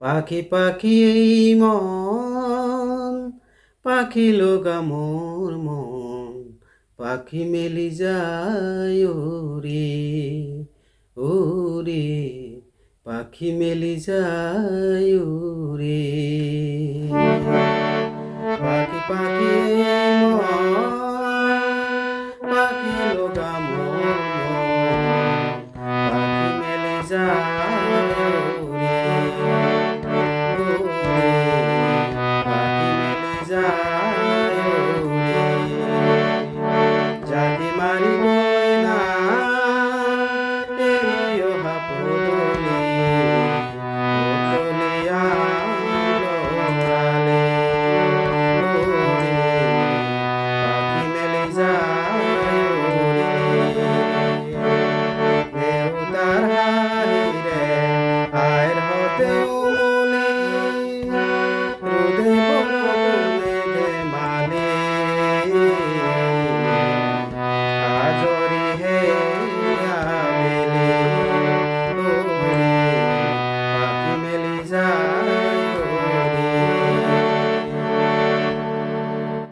পাখি পাখি এই মন, পাখি লগা মোর মন, পাখি মেলি যায় ওরে, ওরে পাখি মেলি যায় ওরে। পাখি পাখি এই মন, পাখি লগা মোর মন, পাখি মেলি যায় ওরে, জাতি মারি গয়না এরিও হাপুদলি পুতলিয়া লোকালে পাখি মেলে যায় দেউতার হাইরে আয়ের হতে উমলে রোদে বরণে দে মানে আজরি হে আবেলি ওরে পাখি মেলি যায়